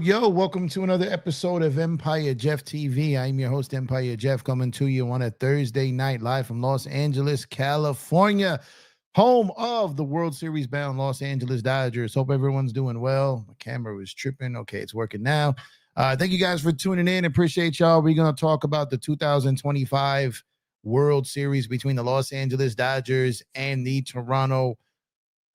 Yo, welcome to another episode of Empire Jeff TV. I'm your host, Empire Jeff, coming to you on a Thursday night live from Los Angeles, California, home of the World Series bound Los Angeles Dodgers. Hope everyone's doing well. My camera was tripping. Okay, it's working now. Thank you guys for tuning in. Appreciate y'all. We're going to talk about the 2025 World Series between the Los Angeles Dodgers and the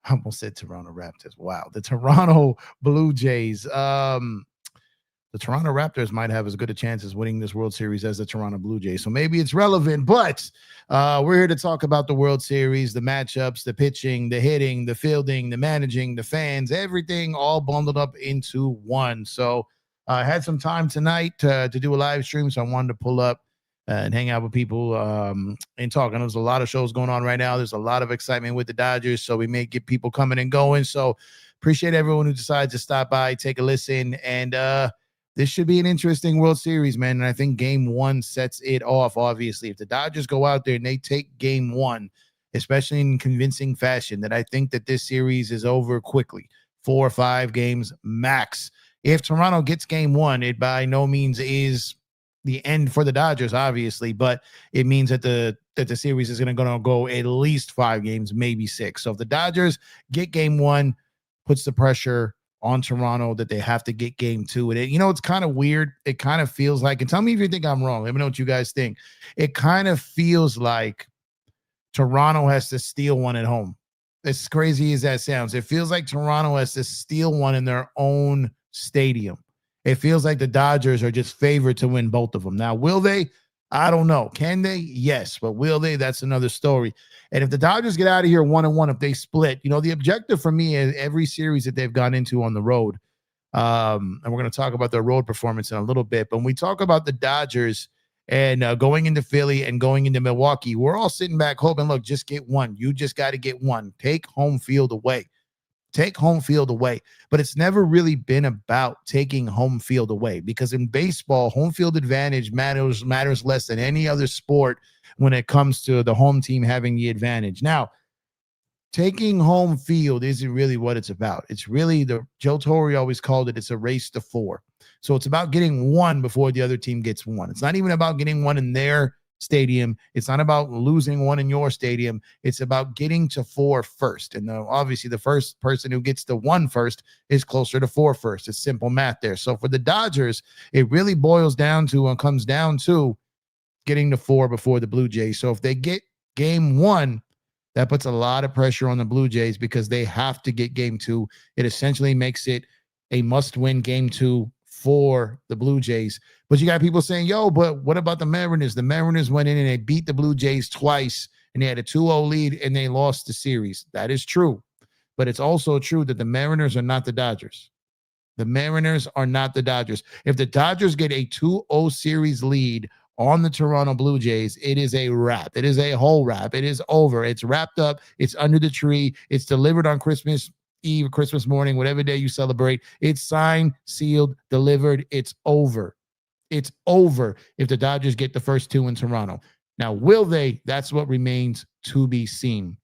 I almost said Toronto Raptors. Wow. The Toronto Blue Jays. The Toronto Raptors might have as good a chance as winning this World Series as the Toronto Blue Jays. So maybe it's relevant, but we're here to talk about the World Series, the matchups, the pitching, the hitting, the fielding, the managing, the fans, everything all bundled up into one. So I had some time tonight to do a live stream, so I wanted to pull up and hang out with people and talk. I know there's a lot of shows going on right now. There's a lot of excitement with the Dodgers, so we may get people coming and going. So appreciate everyone who decides to stop by, take a listen, and this should be an interesting World Series, man. And I think Game 1 sets it off, obviously. If the Dodgers go out there and they take Game 1, especially in convincing fashion, that I think that this series is over quickly. 4 or 5 games max. If Toronto gets Game 1, it by no means is the end for the Dodgers, obviously, but it means that the series is going to go at least 5 games, maybe 6. So if the Dodgers get Game 1, puts the pressure on Toronto that they have to get Game 2. And it's kind of weird. It kind of feels like, and tell me if you think I'm wrong. Let me know what you guys think. It kind of feels like Toronto has to steal one at home. As crazy as that sounds, it feels like Toronto has to steal one in their own stadium. It feels like the Dodgers are just favored to win both of them. Now, will they? I don't know. Can they? Yes. But will they? That's another story. And if the Dodgers get out of here 1-1, if they split, the objective for me is every series that they've gone into on the road. And we're going to talk about their road performance in a little bit. But when we talk about the Dodgers and going into Philly and going into Milwaukee, we're all sitting back hoping, look, just get one. You just got to get one. Take home field away. Take home field away. But it's never really been about taking home field away, because in baseball, home field advantage matters less than any other sport when it comes to the home team having the advantage. Now, taking home field isn't really what it's about. It's really Joe Torre always called it, it's a race to 4. So it's about getting one before the other team gets one. It's not even about getting one in their stadium. It's not about losing one in your stadium. It's about getting to 4 first. And obviously the first person who gets to 1 first is closer to 4 first. It's simple math there. So for the Dodgers, it really boils down to and comes down to getting to 4 before the Blue Jays. So if they get game 1, that puts a lot of pressure on the Blue Jays because they have to get game 2. It essentially makes it a must-win game 2 for the Blue Jays. But you got people saying, yo, but what about the Mariners? The Mariners went in and they beat the Blue Jays twice, and they had a 2-0 lead, and they lost the series. That is true. But it's also true that the Mariners are not the Dodgers. The Mariners are not the Dodgers. If the Dodgers get a 2-0 series lead on the Toronto Blue Jays, it is a wrap. It is a whole wrap. It is over. It's wrapped up. It's under the tree. It's delivered on Christmas Eve, Christmas morning, whatever day you celebrate. It's signed, sealed, delivered. It's over. It's over if the Dodgers get the first 2 in Toronto. Now, will they? That's what remains to be seen.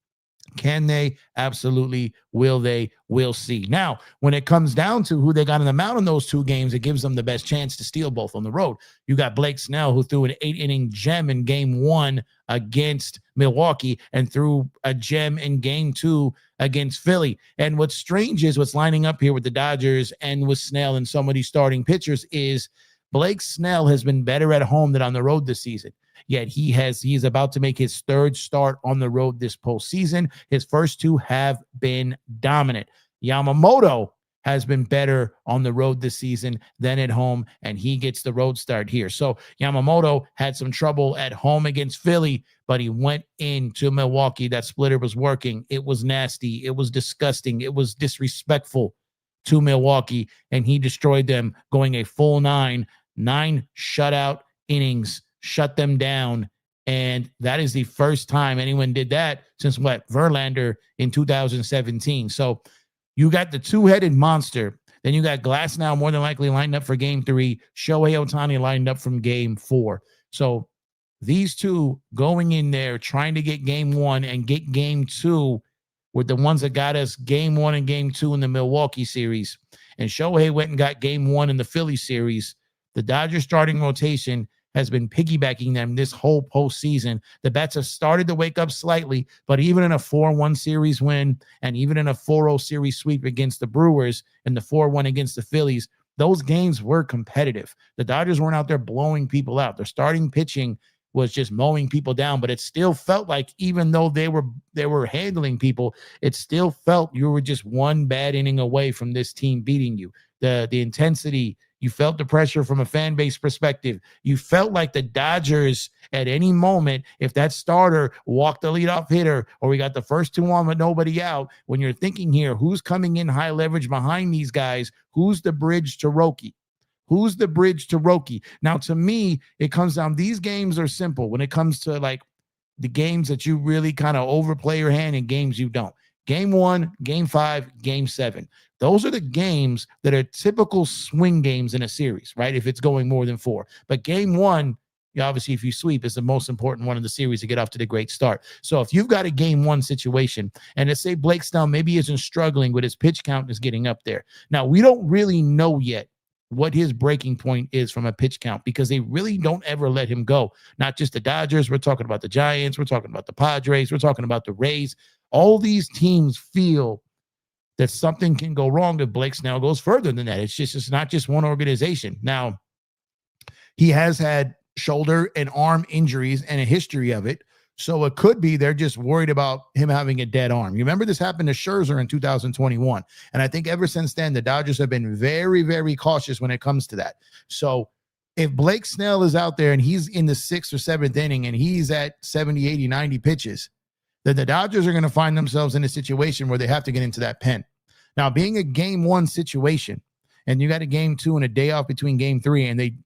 Can they? Absolutely. Will they? We'll see. Now, when it comes down to who they got on the mound in those 2 games, it gives them the best chance to steal both on the road. You got Blake Snell, who threw an 8-inning gem in game 1 against Milwaukee and threw a gem in game 2 against Philly. And what's strange is what's lining up here with the Dodgers and with Snell and some of these starting pitchers is Blake Snell has been better at home than on the road this season. Yet he is about to make his 3rd start on the road this postseason. His first 2 have been dominant. Yamamoto has been better on the road this season than at home, and he gets the road start here. So Yamamoto had some trouble at home against Philly, but he went into Milwaukee. That splitter was working. It was nasty. It was disgusting. It was disrespectful to Milwaukee, and he destroyed them, going a full 9 shutout innings. Shut them down. And that is the first time anyone did that since Verlander in 2017. So you got the 2-headed monster. Then you got Glasnow more than likely lined up for game 3. Shohei Ohtani lined up from game 4. So these 2 going in there trying to get game 1 and get game 2 were the ones that got us game 1 and game 2 in the Milwaukee series. And Shohei went and got game 1 in the Philly series. The Dodgers starting rotation has been piggybacking them this whole postseason. The bats have started to wake up slightly, but even in a 4-1 series win and even in a 4-0 series sweep against the Brewers and the 4-1 against the Phillies, those games were competitive. The Dodgers weren't out there blowing people out. Their starting pitching was just mowing people down, but it still felt like even though they were handling people, it still felt you were just one bad inning away from this team beating you. The intensity, you felt the pressure from a fan base perspective. You felt like the Dodgers at any moment, if that starter walked the leadoff hitter or we got the first 2 on with nobody out, when you're thinking here, who's coming in high leverage behind these guys? Who's the bridge to Roki? Who's the bridge to Roki? Now, to me, it comes down, these games are simple when it comes to like the games that you really kind of overplay your hand and games you don't. Game 1, game 5, game 7. Those are the games that are typical swing games in a series, right? If it's going more than 4. But game 1, obviously, if you sweep, is the most important one in the series to get off to the great start. So if you've got a game 1 situation, and let's say Blake Snell maybe isn't struggling, but his pitch count is getting up there. Now, we don't really know yet what his breaking point is from a pitch count because they really don't ever let him go. Not just the Dodgers. We're talking about the Giants. We're talking about the Padres. We're talking about the Rays. All these teams feel that something can go wrong if Blake Snell goes further than that. It's not just one organization. Now, he has had shoulder and arm injuries and a history of it. So it could be they're just worried about him having a dead arm. You remember this happened to Scherzer in 2021. And I think ever since then, the Dodgers have been very, very cautious when it comes to that. So if Blake Snell is out there and he's in the 6th or 7th inning and he's at 70, 80, 90 pitches, then the Dodgers are going to find themselves in a situation where they have to get into that pen. Now, being a game 1 situation, and you got a game 2 and a day off between game 3, and they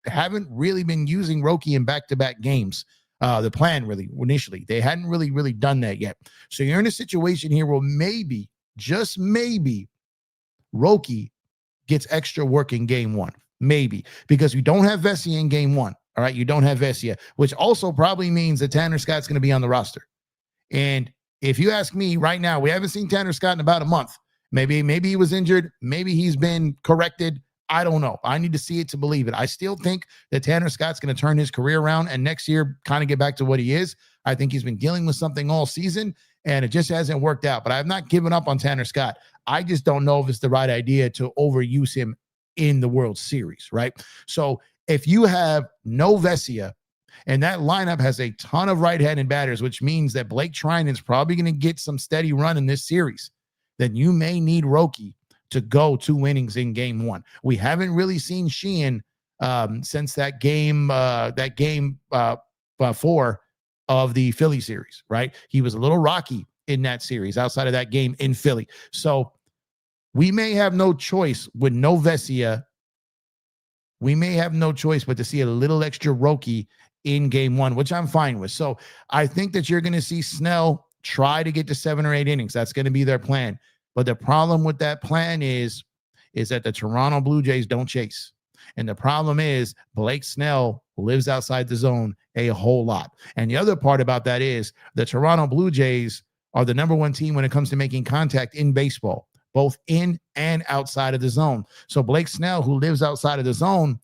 haven't really been using Roki in back-to-back games. The plan really initially, they hadn't really done that yet. So you're in a situation here where maybe, just maybe, Roki gets extra work in game 1. Maybe, because you don't have Vesia in game 1. All right, you don't have Vesia, which also probably means that Tanner Scott's going to be on the roster. And if you ask me right now, we haven't seen Tanner Scott in about a month. Maybe he was injured. Maybe he's been corrected. I don't know. I need to see it to believe it. I still think that Tanner Scott's going to turn his career around and next year kind of get back to what he is. I think he's been dealing with something all season and it just hasn't worked out. But I have not given up on Tanner Scott. I just don't know if it's the right idea to overuse him in the World Series, right? So if you have no Vesia and that lineup has a ton of right-handed batters, which means that Blake Trinan's probably going to get some steady run in this series, then you may need Roki to go 2 innings in game 1. We haven't really seen Sheehan since that game 4 of the Philly series, right? He was a little rocky in that series outside of that game in Philly. So we may have no choice with no Vesia. We may have no choice but to see a little extra Roki in game 1, which I'm fine with. So I think that you're going to see Snell try to get to 7 or 8 innings. That's going to be their plan. But the problem with that plan is that the Toronto Blue Jays don't chase. And the problem is Blake Snell lives outside the zone a whole lot. And the other part about that is the Toronto Blue Jays are the #1 team when it comes to making contact in baseball, both in and outside of the zone. So Blake Snell, who lives outside of the zone,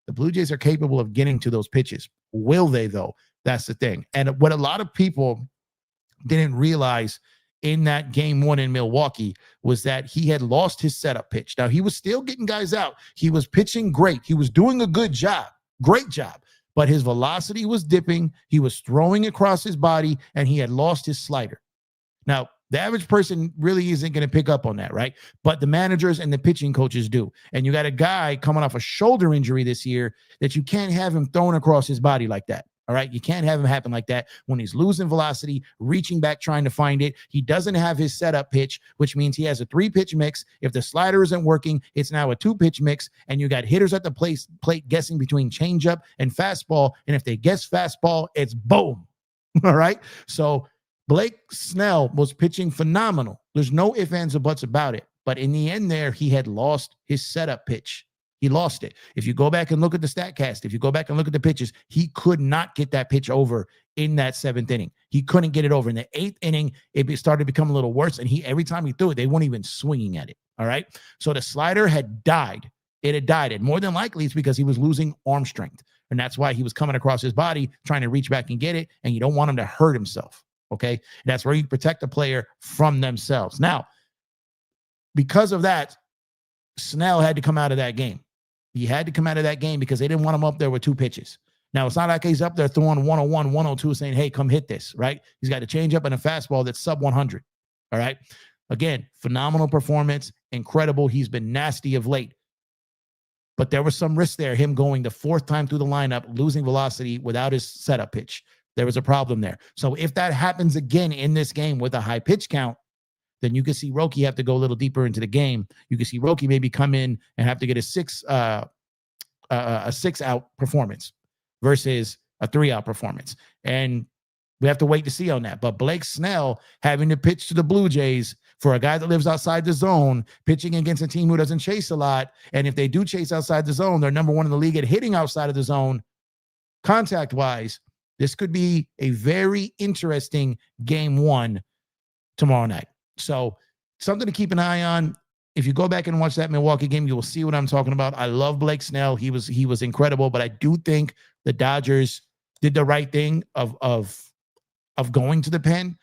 the Blue Jays are capable of getting to those pitches. Will they, though? That's the thing. And what a lot of people didn't realize in that game 1 in Milwaukee was that he had lost his setup pitch. Now, he was still getting guys out. He was pitching great. He was doing a good job, great job, but his velocity was dipping. He was throwing across his body, and he had lost his slider. Now, the average person really isn't going to pick up on that, right? But the managers and the pitching coaches do. And you got a guy coming off a shoulder injury this year that you can't have him thrown across his body like that. All right. You can't have him happen like that when he's losing velocity, reaching back, trying to find it. He doesn't have his setup pitch, which means he has a 3-pitch mix. If the slider isn't working, it's now a 2-pitch mix. And you got hitters at the plate guessing between changeup and fastball. And if they guess fastball, it's boom. All right. So Blake Snell was pitching phenomenal. There's no ifs, ands, or buts about it. But in the end there, he had lost his setup pitch. He lost it. If you go back and look at the StatCast, if you go back and look at the pitches, he could not get that pitch over in that 7th inning. He couldn't get it over. In the 8th inning, it started to become a little worse. And every time he threw it, they weren't even swinging at it. All right. So the slider had died. It had died. And more than likely, it's because he was losing arm strength. And that's why he was coming across his body, trying to reach back and get it. And you don't want him to hurt himself. Okay. And that's where you protect the player from themselves. Now, because of that, Snell had to come out of that game. He had to come out of that game because they didn't want him up there with 2 pitches. Now, it's not like he's up there throwing 101, 102, saying, hey, come hit this, right? He's got a changeup and a fastball that's sub 100, all right? Again, phenomenal performance, incredible. He's been nasty of late. But there was some risk there, him going the 4th time through the lineup, losing velocity without his setup pitch. There was a problem there. So if that happens again in this game with a high pitch count, then you can see Roki have to go a little deeper into the game. You can see Roki maybe come in and have to get a 6-out performance versus a 3-out performance. And we have to wait to see on that. But Blake Snell having to pitch to the Blue Jays for a guy that lives outside the zone, pitching against a team who doesn't chase a lot. And if they do chase outside the zone, they're #1 in the league at hitting outside of the zone, contact-wise. This could be a very interesting game 1 tomorrow night. So something to keep an eye on. If you go back and watch that Milwaukee game, you will see what I'm talking about. I love Blake Snell. He was incredible, but I do think the Dodgers did the right thing of going to the pen.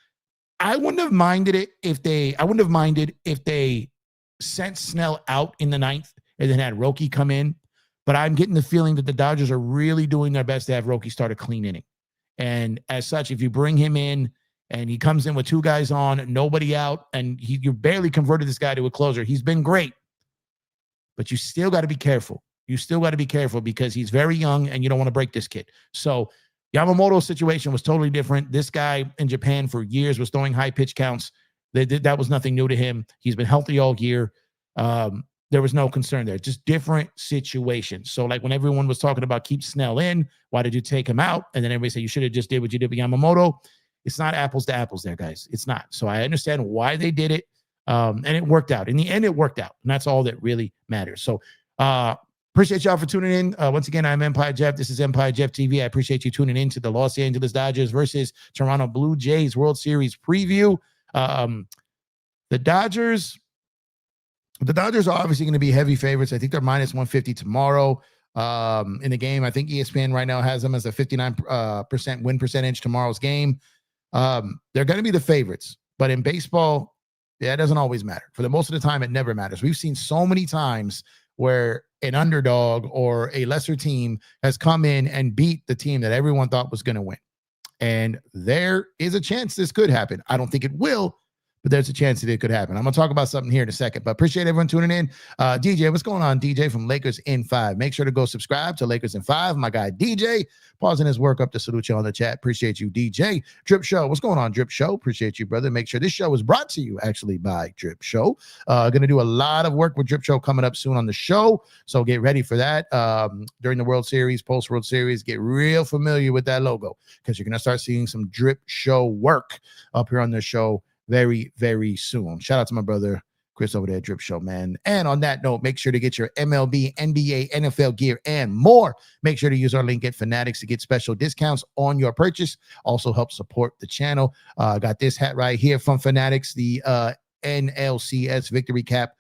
I wouldn't have minded if they sent Snell out in the 9th and then had Roki come in. But I'm getting the feeling that the Dodgers are really doing their best to have Roki start a clean inning. And as such, if you bring him in, and he comes in with 2 guys on, nobody out, and you barely converted this guy to a closer. He's been great, but you still got to be careful. You still got to be careful because he's very young, and you don't want to break this kid. So Yamamoto's situation was totally different. This guy in Japan for years was throwing high pitch counts. That was nothing new to him. He's been healthy all year. There was no concern there. Just different situations. So like when everyone was talking about keep Snell in, why did you take him out? And then everybody said you should have just did what you did with Yamamoto. It's not apples to apples there, guys. It's not. So I understand why they did it. And it worked out. In the end, it worked out. And that's all that really matters. So Appreciate y'all for tuning in. Once again, I'm Empire Jeff. This is Empire Jeff TV. I appreciate you tuning in to the Los Angeles Dodgers versus Toronto Blue Jays World Series preview. The Dodgers are obviously going to be heavy favorites. I think they're minus 150 tomorrow in the game. I think ESPN right now has them as a 59% win percentage tomorrow's game. They're going to be the favorites. But in baseball, it doesn't always matter. For the most of the time, it never matters. We've seen so many times where an underdog or a lesser team has come in and beat the team that everyone thought was going to win. And there is a chance this could happen. I don't think it will, but there's a chance that it could happen. I'm going to talk about something here in a second, but appreciate everyone tuning in. DJ, what's going on? DJ from Lakers in 5. Make sure to go subscribe to Lakers in 5. My guy, DJ, pausing his work up to salute you on the chat. Appreciate you, DJ. Drip Show, what's going on, Drip Show? Appreciate you, brother. Make sure this show is brought to you, actually, by Drip Show. Going to do a lot of work with Drip Show coming up soon on the show, so get ready for that. During the World Series, post-World Series, get real familiar with that logo because you're going to start seeing some Drip Show work up here on the show very, very soon. Shout out to my brother Chris over there at Drip Show, man. And on that note, make sure to get your MLB, NBA, NFL gear, and more. Make sure to use our link at Fanatics to get special discounts on your purchase. Also help support the channel. Got this hat right here from Fanatics, the NLCS victory cap,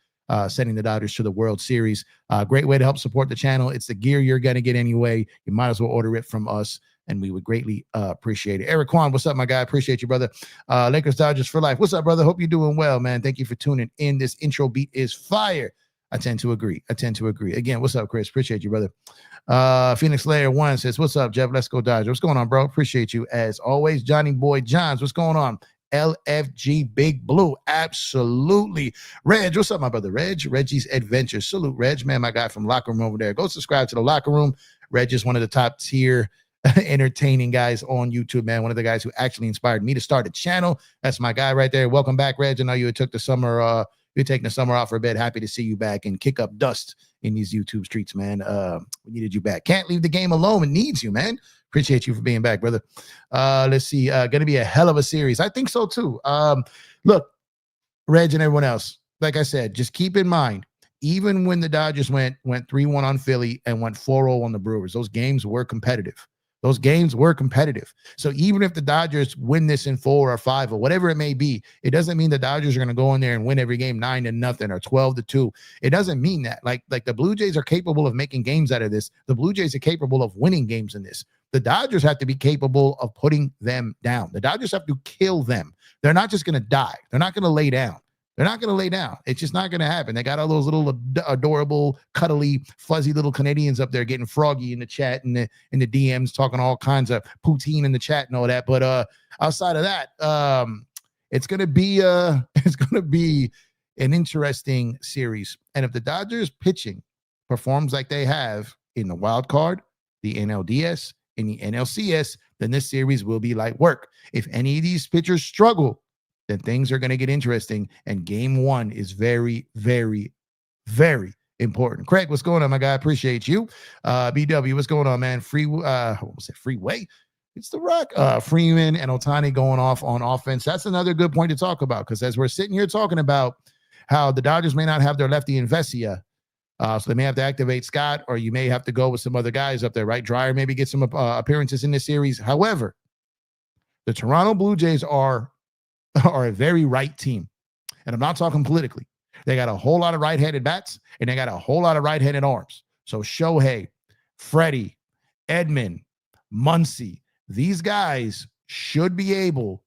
sending the Dodgers to the World Series. Great way to help support the channel. It's the gear you're going to get anyway. You might as well order it from us, and we would greatly appreciate it. Eric Kwan, what's up, my guy? Appreciate you, brother. Lakers Dodgers for life. What's up, brother? Hope you're doing well, man. Thank you for tuning in. This intro beat is fire. I tend to agree. Again, what's up, Chris? Appreciate you, brother. Phoenix Layer 1 says, what's up, Jeff? Let's go Dodgers. What's going on, bro? Appreciate you as always. Johnny Boy Johns, what's going on? LFG Big Blue. Absolutely. Reg, what's up, my brother? Reggie's Adventures. Salute, Reg, man, my guy from Locker Room over there. Go subscribe to the Locker Room. Reg is one of the top tier entertaining guys on YouTube, man. One of the guys who actually inspired me to start a channel. That's my guy right there. Welcome back, Reg. I know you took the summer, you're taking the summer off for a bit. Happy to see you back and kick up dust in these YouTube streets, man. We needed you back. Can't leave the game alone. It needs you, man. Appreciate you for being back, brother. Let's see. Going to be a hell of a series. I think so too. Look, Reg and everyone else, like I said, just keep in mind, even when the Dodgers went 3-1 on Philly and went 4-0 on the Brewers, those games were competitive. So even if the Dodgers win this in 4 or 5 or whatever it may be, it doesn't mean the Dodgers are going to go in there and win every game 9-0 or 12-2. It doesn't mean that. Like the Blue Jays are capable of making games out of this. The Blue Jays are capable of winning games in this. The Dodgers have to be capable of putting them down. The Dodgers have to kill them. They're not just going to die. They're not going to lay down. It's just not going to happen. They got all those little adorable, cuddly, fuzzy little Canadians up there getting froggy in the chat and in the DMs, talking all kinds of poutine in the chat and all that. But outside of that, it's going to be an interesting series. And if the Dodgers pitching performs like they have in the wild card, the NLDS, in the NLCS, then this series will be light work. If any of these pitchers struggle, then things are going to get interesting. And game 1 is very, very, very important. Craig, what's going on, my guy? Appreciate you. BW, what's going on, man? Freeway? It's the Rock. Freeman and Ohtani going off on offense. That's another good point to talk about, because as we're sitting here talking about how the Dodgers may not have their lefty in Vesia, so they may have to activate Scott, or you may have to go with some other guys up there, right? Dryer maybe get some appearances in this series. However, the Toronto Blue Jays are a very right team. And I'm not talking politically. They got a whole lot of right-handed bats, and they got a whole lot of right-handed arms. So Shohei, Freddie, Edman, Muncy, these guys should be able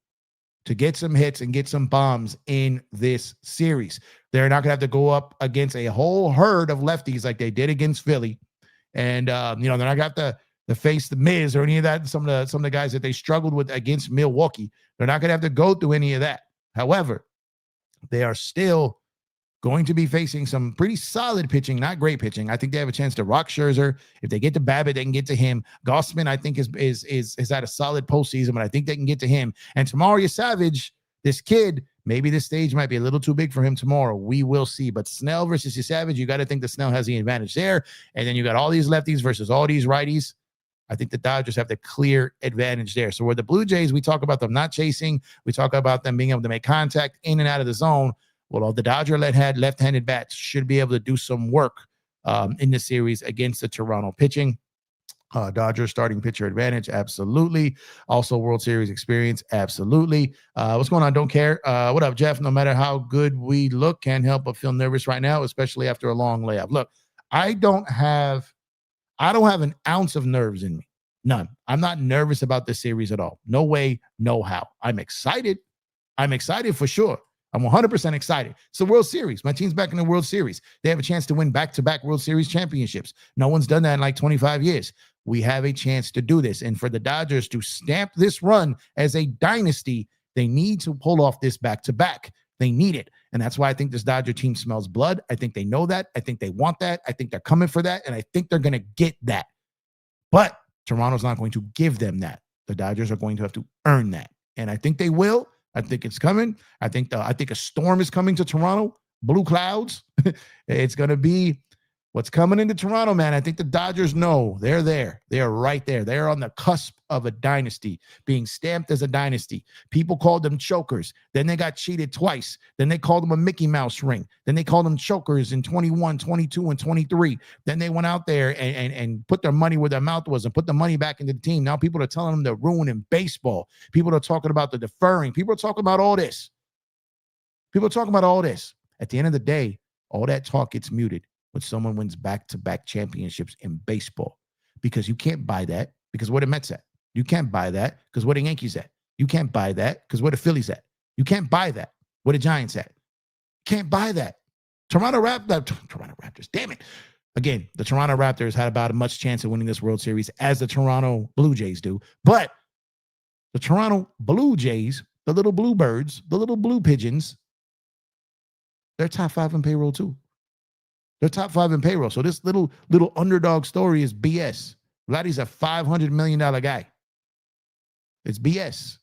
to get some hits and get some bombs in this series. They're not going to have to go up against a whole herd of lefties like they did against Philly. And, they're not going to have to face the Miz or any of that. Some of the guys that they struggled with against Milwaukee, they're not going to have to go through any of that. However, they are still going to be facing some pretty solid pitching, not great pitching. I think they have a chance to rock Scherzer. If they get to Babbitt, they can get to him. Gossman, I think, is had a solid postseason, but I think they can get to him. And Tamaria Savage, this kid, maybe this stage might be a little too big for him tomorrow. We will see. But Snell versus Savage, you got to think that Snell has the advantage there. And then you got all these lefties versus all these righties. I think the Dodgers have the clear advantage there. So where the Blue Jays, we talk about them not chasing. We talk about them being able to make contact in and out of the zone. Well, the Dodger left-handed bats should be able to do some work in the series against the Toronto pitching. Dodgers starting pitcher advantage, absolutely. Also, World Series experience, absolutely. What's going on? Don't care. What up, Jeff? No matter how good we look, can't help but feel nervous right now, especially after a long layoff. Look, I don't have an ounce of nerves in me. None. I'm not nervous about this series at all. No way, no how. I'm excited. I'm excited for sure. I'm 100% excited. It's the World Series. My team's back in the World Series. They have a chance to win back-to-back World Series championships. No one's done that in like 25 years. We have a chance to do this. And for the Dodgers to stamp this run as a dynasty, they need to pull off this back-to-back. They need it. And that's why I think this Dodger team smells blood. I think they know that. I think they want that. I think they're coming for that. And I think they're going to get that. But Toronto's not going to give them that. The Dodgers are going to have to earn that. And I think they will. I think it's coming. I think a storm is coming to Toronto. Blue clouds. It's going to be what's coming into Toronto, man. I think the Dodgers know they're there. They're right there. They're on the cusp of a dynasty, being stamped as a dynasty. People called them chokers. Then they got cheated twice. Then they called them a Mickey Mouse ring. Then they called them chokers in 21, 22, and 23. Then they went out there and put their money where their mouth was and put the money back into the team. Now people are telling them they're ruining baseball. People are talking about the deferring. People are talking about all this. People are talking about all this. At the end of the day, all that talk gets muted when someone wins back-to-back championships in baseball, because you can't buy that because where the Mets at? You can't buy that because where the Yankees at? You can't buy that because where the Phillies at? You can't buy that where the Giants at? Can't buy that. Toronto Raptors, damn it. Again, the Toronto Raptors had about as much chance of winning this World Series as the Toronto Blue Jays do, but the Toronto Blue Jays, the little bluebirds, the little blue pigeons, they're top 5 in payroll too. They're top 5 in payroll. So this little underdog story is BS. Vladdy's a $500 million guy. It's BS.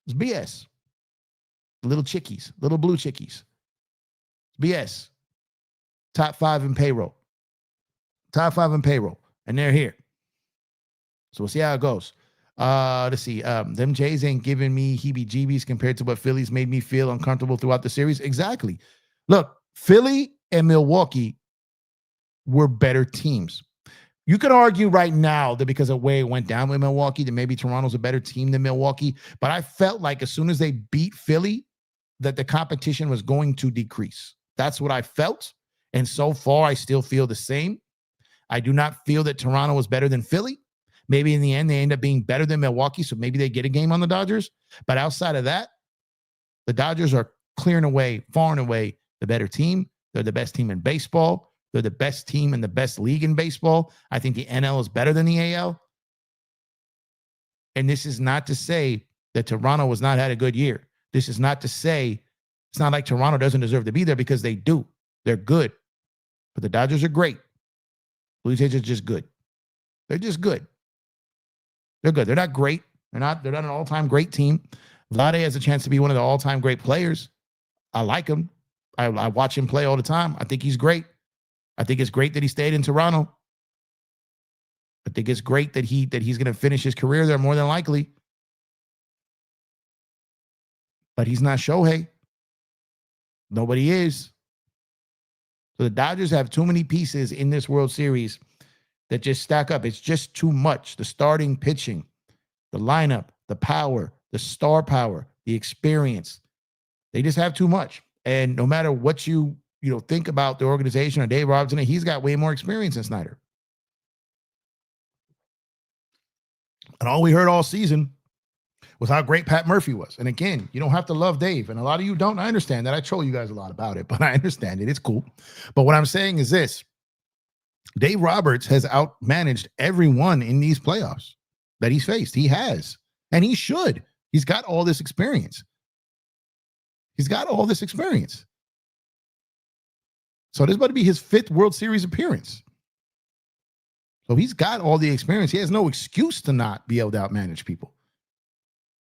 It's BS. Little chickies, little blue chickies. It's BS. Top 5 in payroll. Top 5 in payroll. And they're here. So we'll see how it goes. Let's see. Them Jays ain't giving me heebie-jeebies compared to what Phillies made me feel uncomfortable throughout the series. Exactly. Look, Philly and Milwaukee were better teams. You could argue right now that because of the way it went down with Milwaukee, that maybe Toronto's a better team than Milwaukee. But I felt like as soon as they beat Philly, that the competition was going to decrease. That's what I felt. And so far, I still feel the same. I do not feel that Toronto was better than Philly. Maybe in the end, they end up being better than Milwaukee, so maybe they get a game on the Dodgers. But outside of that, the Dodgers are clearing away, far and away, the better team. They're the best team in baseball. They're the best team in the best league in baseball. I think the NL is better than the AL. And this is not to say that Toronto has not had a good year. This is not to say it's not like Toronto doesn't deserve to be there, because they do. They're good. But the Dodgers are great. Blue Jays are just good. They're just good. They're good. They're not great. They're not an all-time great team. Vlade has a chance to be one of the all-time great players. I like him. I watch him play all the time. I think he's great. I think it's great that he stayed in Toronto. I think it's great that he's going to finish his career there more than likely. But he's not Shohei. Nobody is. So the Dodgers have too many pieces in this World Series that just stack up. It's just too much. The starting pitching, the lineup, the power, the star power, the experience. They just have too much. And no matter what you think about the organization or Dave Robertson, he's got way more experience than Snyder. And all we heard all season was how great Pat Murphy was. And again, you don't have to love Dave. And a lot of you don't. I understand that. I troll you guys a lot about it, but I understand it. It's cool. But what I'm saying is this. Dave Roberts has outmanaged everyone in these playoffs that he's faced. He has. And he should. He's got all this experience. He's got all this experience. So this is about to be his 5th World Series appearance. So he's got all the experience. He has no excuse to not be able to outmanage people.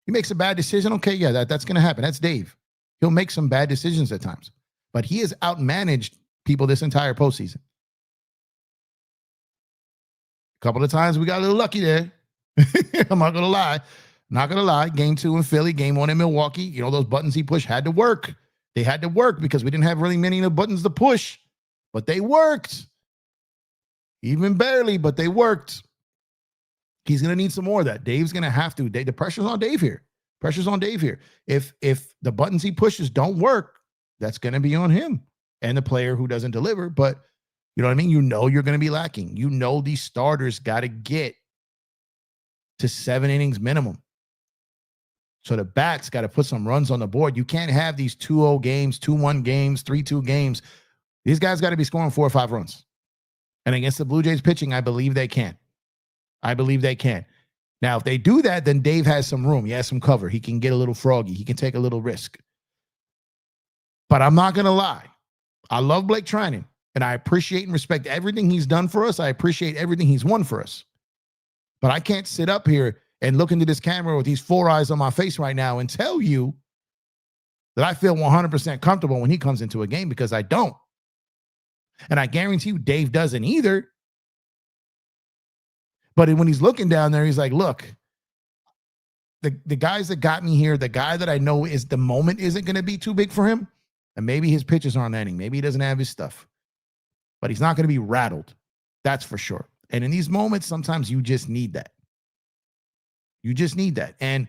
He makes a bad decision. Okay, yeah, that's going to happen. That's Dave. He'll make some bad decisions at times. But he has outmanaged people this entire postseason. A couple of times we got a little lucky there. I'm not going to lie. Not going to lie. Game 2 in Philly, game 1 in Milwaukee. Those buttons he pushed had to work. They had to work because we didn't have really many of the buttons to push. but they worked. Even barely, but they worked. He's going to need some more of that. Dave's going to have to. The pressure's on Dave here. Pressure's on Dave here. If the buttons he pushes don't work, that's going to be on him and the player who doesn't deliver. But you know what I mean? You know you're going to be lacking. You know these starters got to get to 7 innings minimum. So the bats got to put some runs on the board. You can't have these 2-0 games, 2-1 games, 3-2 games. These guys got to be scoring 4 or 5 runs. And against the Blue Jays pitching, I believe they can. I believe they can. Now, if they do that, then Dave has some room. He has some cover. He can get a little froggy. He can take a little risk. But I'm not going to lie. I love Blake Trinan, and I appreciate and respect everything he's done for us. I appreciate everything he's won for us. But I can't sit up here and look into this camera with these 4 eyes on my face right now and tell you that I feel 100% comfortable when he comes into a game, because I don't. And I guarantee you Dave doesn't either. But when he's looking down there, he's like, look, the guys that got me here, the guy that I know is the moment isn't going to be too big for him. And maybe his pitches aren't ending. Maybe he doesn't have his stuff. But he's not going to be rattled. That's for sure. And in these moments, sometimes you just need that. You just need that. And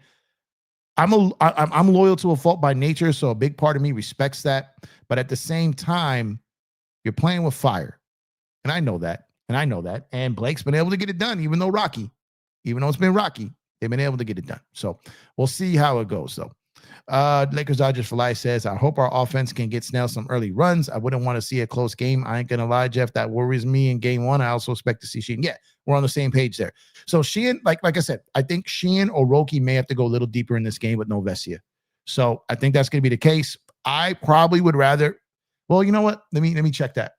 I'm loyal to a fault by nature, so a big part of me respects that. But at the same time, you're playing with fire. And I know that. And Blake's been able to get it done, even though it's been rocky, they've been able to get it done. So we'll see how it goes, though. Lakers Dodgers for life says, I hope our offense can get Snell some early runs. I wouldn't want to see a close game. I ain't going to lie, Jeff. That worries me in game 1. I also expect to see Sheehan. Yeah, we're on the same page there. So Sheehan, like I said, I think Sheehan or Roki may have to go a little deeper in this game with no Vesia. So I think that's going to be the case. I probably would rather, well, you know what? Let me check that.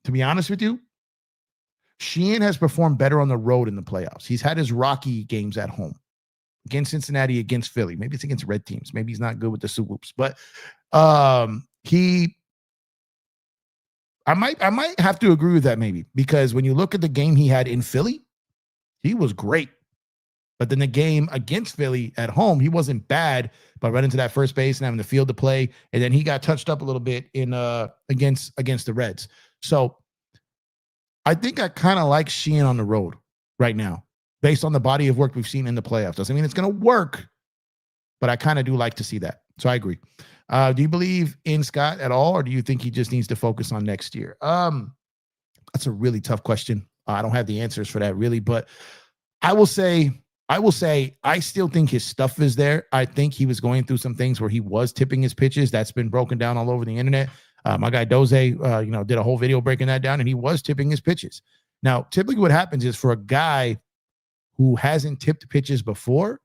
To be honest with you, Sheehan has performed better on the road in the playoffs. He's had his rocky games at home. Against Cincinnati, against Philly. Maybe it's against red teams. Maybe he's not good with the swoops. But I might have to agree with that maybe, because when you look at the game he had in Philly, he was great. But then the game against Philly at home, he wasn't bad, but running to that first base and having the field to play. And then he got touched up a little bit in against the Reds. So I think I kind of like Sheehan on the road right now, based on the body of work we've seen in the playoffs. Doesn't mean it's going to work, but I kind of do like to see that. So I agree. Do you believe in Scott at all, or do you think he just needs to focus on next year? That's a really tough question. I don't have the answers for that really, but I will say I still think his stuff is there. I think he was going through some things where he was tipping his pitches. That's been broken down all over the internet. My guy Doze, did a whole video breaking that down, and he was tipping his pitches. Now, typically what happens is, for a guy who hasn't tipped pitches before,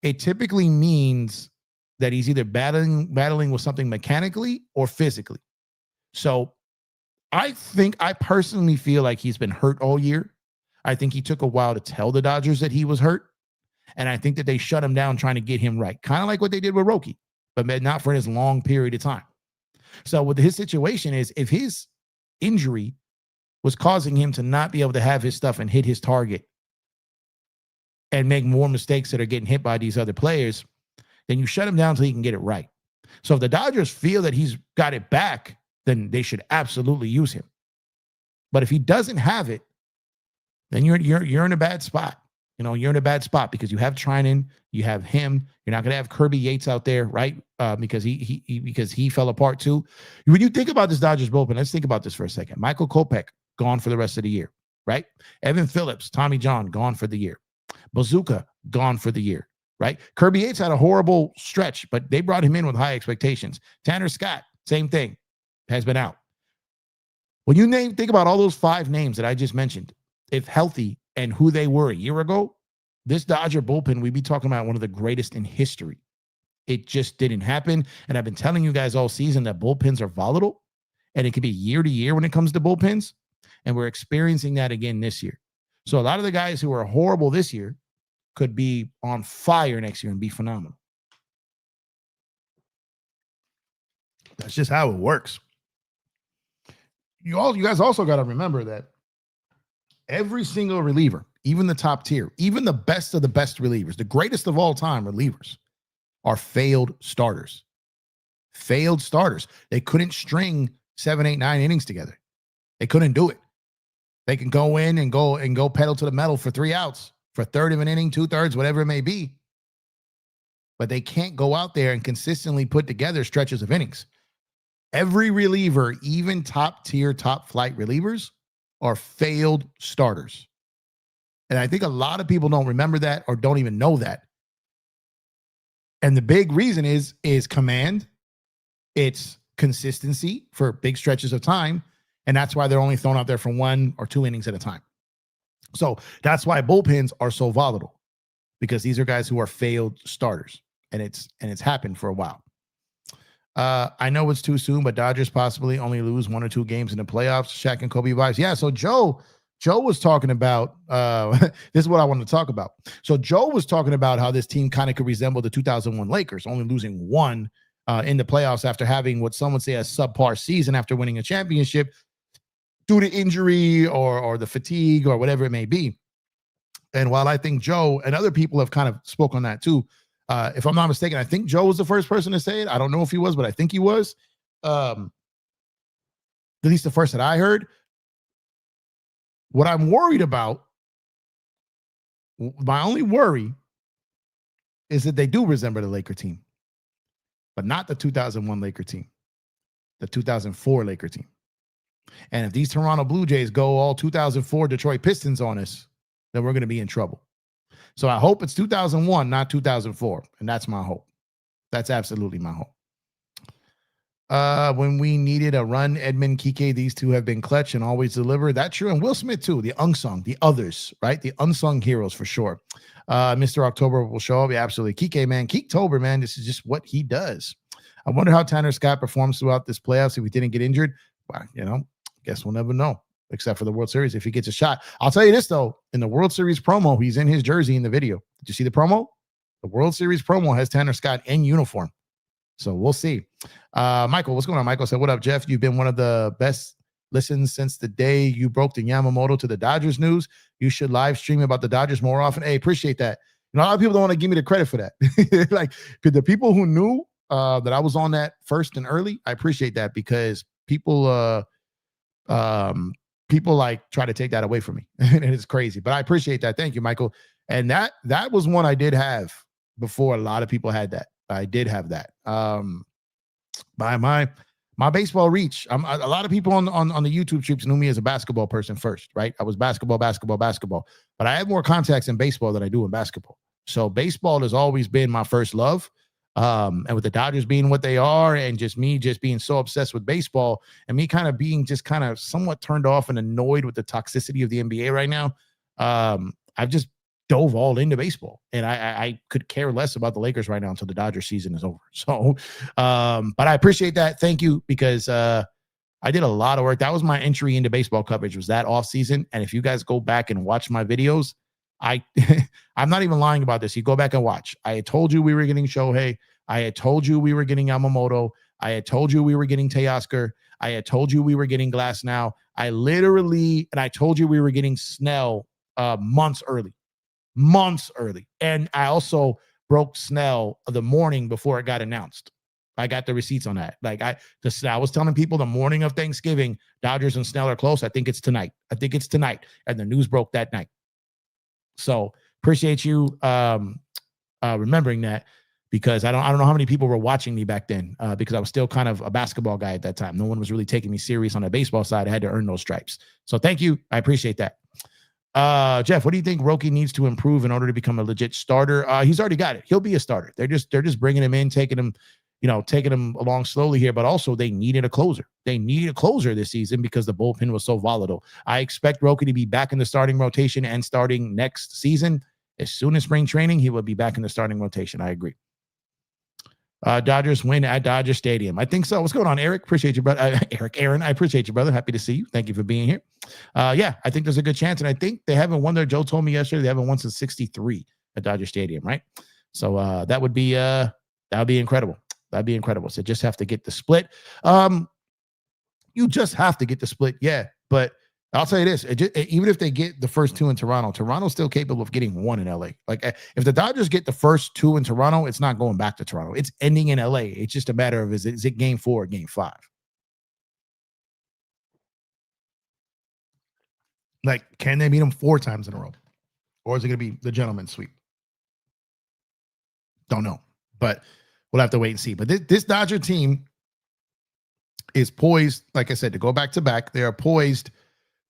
it typically means that he's either battling with something mechanically or physically. So I personally feel like he's been hurt all year. I think he took a while to tell the Dodgers that he was hurt. And I think that they shut him down trying to get him right. Kind of like what they did with Roki, but not for this long period of time. So with his situation is, if his injury was causing him to not be able to have his stuff and hit his target and make more mistakes that are getting hit by these other players, then you shut him down until he can get it right. So if the Dodgers feel that he's got it back, then they should absolutely use him. But if he doesn't have it, then you're in a bad spot. You're in a bad spot because you have Trinan, you have him. You're not going to have Kirby Yates out there, right? Because he fell apart too. When you think about this Dodgers bullpen, let's think about this for a second. Michael Kopech, gone for the rest of the year, right? Evan Phillips, Tommy John, gone for the year. Bazooka, gone for the year, right? Kirby Yates had a horrible stretch, but they brought him in with high expectations. Tanner Scott, same thing, has been out. When you think about all those 5 names that I just mentioned, if healthy and who they were a year ago, this Dodger bullpen, we'd be talking about one of the greatest in history. It just didn't happen. And I've been telling you guys all season that bullpens are volatile, and it could be year to year when it comes to bullpens. And we're experiencing that again this year. So a lot of the guys who are horrible this year could be on fire next year and be phenomenal. That's just how it works. You guys also got to remember that every single reliever, even the top tier, even the best of the best relievers, the greatest of all time relievers, are failed starters. Failed starters. They couldn't string 7, 8, 9 innings together. They couldn't do it. They can go in and go pedal to the metal for 3 outs, for a third of an inning, 2/3, whatever it may be. But they can't go out there and consistently put together stretches of innings. Every reliever, even top tier, top flight relievers, are failed starters. And I think a lot of people don't remember that or don't even know that. And the big reason is command. It's consistency for big stretches of time. And that's why they're only thrown out there for 1 or 2 innings at a time. So that's why bullpens are so volatile, because these are guys who are failed starters. And it's happened for a while. I know it's too soon, but Dodgers possibly only lose 1 or 2 games in the playoffs. Shaq and Kobe vibes. Yeah, so Joe was talking about, this is what I wanted to talk about. So Joe was talking about how this team kind of could resemble the 2001 Lakers, only losing 1 in the playoffs after having what some would say a subpar season after winning a championship due to injury or the fatigue or whatever it may be. And while I think Joe and other people have kind of spoke on that too, if I'm not mistaken, I think Joe was the first person to say it. I don't know if he was, but I think he was. At least the first that I heard. What I'm worried about, my only worry, is that they do resemble the Laker team, but not the 2001 Laker team, the 2004 Laker team. And if these Toronto Blue Jays go all 2004 Detroit Pistons on us, then we're going to be in trouble. So I hope it's 2001, not 2004. And that's my hope. That's absolutely my hope. When we needed a run, Edmund, Kike, these two have been clutch and always deliver. That's true. And Will Smith, too. The unsung, the others, right? The unsung heroes for sure. Mr. October will show up. Yeah, absolutely. Kike, man. Keektober, man. This is just what he does. I wonder how Tanner Scott performs throughout this playoffs if he didn't get injured. Well, guess we'll never know, except for the World Series if he gets a shot. I'll tell you this, though. In the World Series promo, he's in his jersey in the video. Did you see the promo? The World Series promo has Tanner Scott in uniform. So we'll see. Michael, what's going on? Michael said, what up, Jeff? You've been one of the best listens since the day you broke the Yamamoto to the Dodgers news. You should live stream about the Dodgers more often. Hey, appreciate that. A lot of people don't want to give me the credit for that. Like, the people who knew that I was on that first and early, I appreciate that, because people like try to take that away from me. And it's crazy, but I appreciate that. Thank you, Michael. And that was one I did have before a lot of people had that. I did have that. By my baseball reach, a lot of people on the YouTube streams knew me as a basketball person first, right? I was basketball, but I have more contacts in baseball than I do in basketball. So baseball has always been my first love. And with the Dodgers being what they are, and just me being so obsessed with baseball, and me kind of being just kind of somewhat turned off and annoyed with the toxicity of the NBA right now, I've just dove all into baseball, and I could care less about the Lakers right now until the Dodgers season is over. So, but I appreciate that. Thank you, because I did a lot of work. That was my entry into baseball coverage, was that off season. And if you guys go back and watch my videos, I'm not even lying about this. You go back and watch. I had told you we were getting Shohei. I had told you we were getting Yamamoto. I had told you we were getting Teoscar. I had told you we were getting Glass now. I told you we were getting Snell months early. And I also broke Snell the morning before it got announced. I got the receipts on that. I was telling people the morning of Thanksgiving, Dodgers and Snell are close. I think it's tonight. And the news broke that night. So appreciate you remembering that, because I don't know how many people were watching me back then, because I was still kind of a basketball guy at that time. No one was really taking me serious on the baseball side. I had to earn those stripes. So thank you. I appreciate that. Jeff, what do you think Roki needs to improve in order to become a legit starter? He's already got it. He'll be a starter. They're just bringing him in, taking him along slowly here, but also they needed a closer. They needed a closer this season because the bullpen was so volatile. I expect Roki to be back in the starting rotation and starting next season. As soon as spring training, he will be back in the starting rotation. I agree. Dodgers win at Dodger Stadium. I think so. What's going on, Eric? Appreciate you, brother. Aaron, I appreciate you, brother. Happy to see you. Thank you for being here. Yeah, I think there's a good chance. And I think they haven't won there. Joe told me yesterday they haven't won since 1963 at Dodger Stadium, right? So that would be incredible. That'd be incredible. So just have to get the split. You just have to get the split, yeah. But I'll tell you this, even if they get the first 2 in Toronto's still capable of getting 1 in LA. Like, if the Dodgers get the first 2 in Toronto, it's not going back to Toronto. It's ending in LA. It's just a matter of, is it game 4 or game 5? Like, can they beat them 4 times in a row? Or is it going to be the gentleman's sweep? Don't know. But we'll have to wait and see. But this Dodger team is poised, like I said, to go back to back. They are poised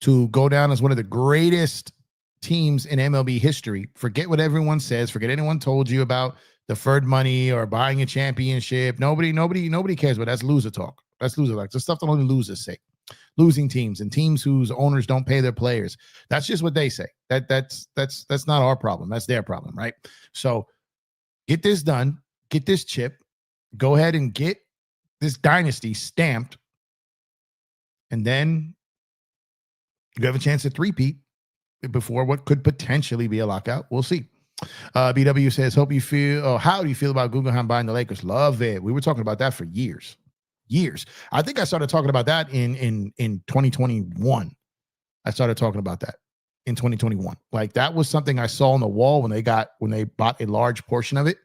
to go down as one of the greatest teams in MLB history. Forget what everyone says. Forget anyone told you about deferred money or buying a championship. Nobody cares. But that's loser talk. That's loser talk. It's stuff that only losers say. Losing teams and teams whose owners don't pay their players. That's just what they say. That's not our problem. That's their problem, right? So get this done. Get this chip. Go ahead and get this dynasty stamped, and then you have a chance to three-peat before what could potentially be a lockout. We'll see. BW says, how do you feel about Guggenheim buying the Lakers? Love it. We were talking about that for years. I think I started talking about that in 2021. I started talking about that in 2021. Like, that was something I saw on the wall when they bought a large portion of it,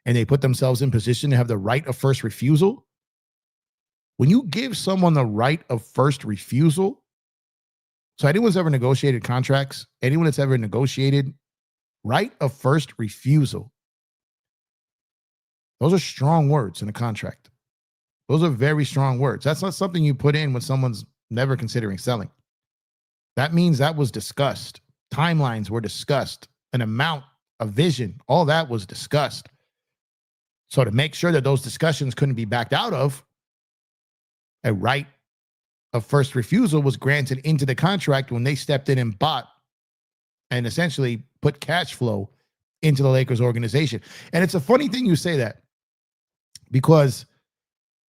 and they put themselves in position to have the right of first refusal. When you give someone the right of first refusal, so anyone's ever negotiated contracts, anyone that's ever negotiated right of first refusal, those are strong words in a contract. Those are very strong words. That's not something you put in when someone's never considering selling. That means that was discussed. Timelines were discussed. An amount, a vision, all that was discussed. So to make sure that those discussions couldn't be backed out of, a right of first refusal was granted into the contract when they stepped in and bought and essentially put cash flow into the Lakers organization. And it's a funny thing you say that, because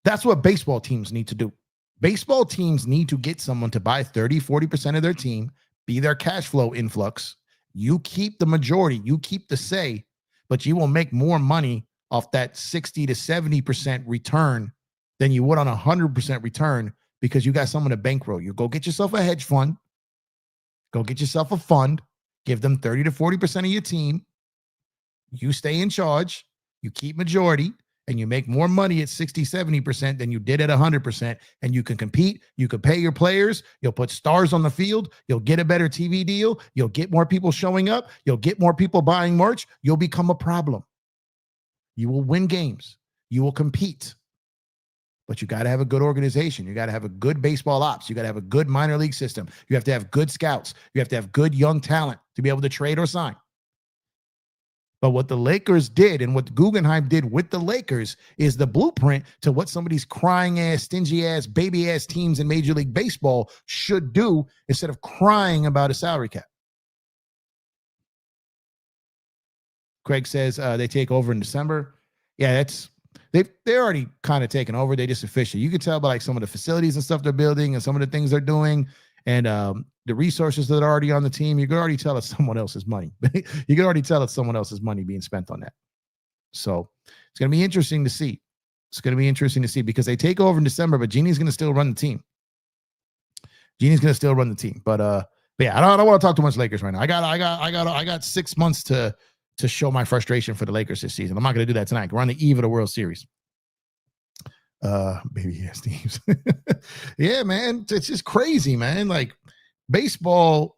that's what baseball teams need to do. Baseball teams need to get someone to buy 30, 40% of their team, be their cash flow influx. You keep the majority, you keep the say, but you will make more money off that 60 to 70% return than you would on 100% return, because you got someone to bankroll you. Go get yourself a hedge fund. Go get yourself a fund. Give them 30 to 40% of your team. You stay in charge. You keep majority, and you make more money at 60, 70% than you did at 100%. And you can compete. You can pay your players. You'll put stars on the field. You'll get a better TV deal. You'll get more people showing up. You'll get more people buying merch. You'll become a problem. You will win games. You will compete. But you got to have a good organization. You got to have a good baseball ops. You got to have a good minor league system. You have to have good scouts. You have to have good young talent to be able to trade or sign. But what the Lakers did and what Guggenheim did with the Lakers is the blueprint to what some of these crying ass, stingy ass, baby ass teams in Major League Baseball should do instead of crying about a salary cap. Craig says they take over in December. Yeah, they're already kind of taken over. They just official. You can tell by like some of the facilities and stuff they're building and some of the things they're doing, and the resources that are already on the team. You can already tell it's someone else's money. You can already tell it's someone else's money being spent on that. So it's going to be interesting to see. It's going to be interesting to see because they take over in December, but Jeannie's going to still run the team. But yeah, I don't want to talk too much Lakers right now. I got 6 months to show my frustration for the Lakers this season. I'm not going to do that tonight. We're on the eve of the World Series. Baby ass teams. Yeah, man. It's just crazy, man. Like baseball,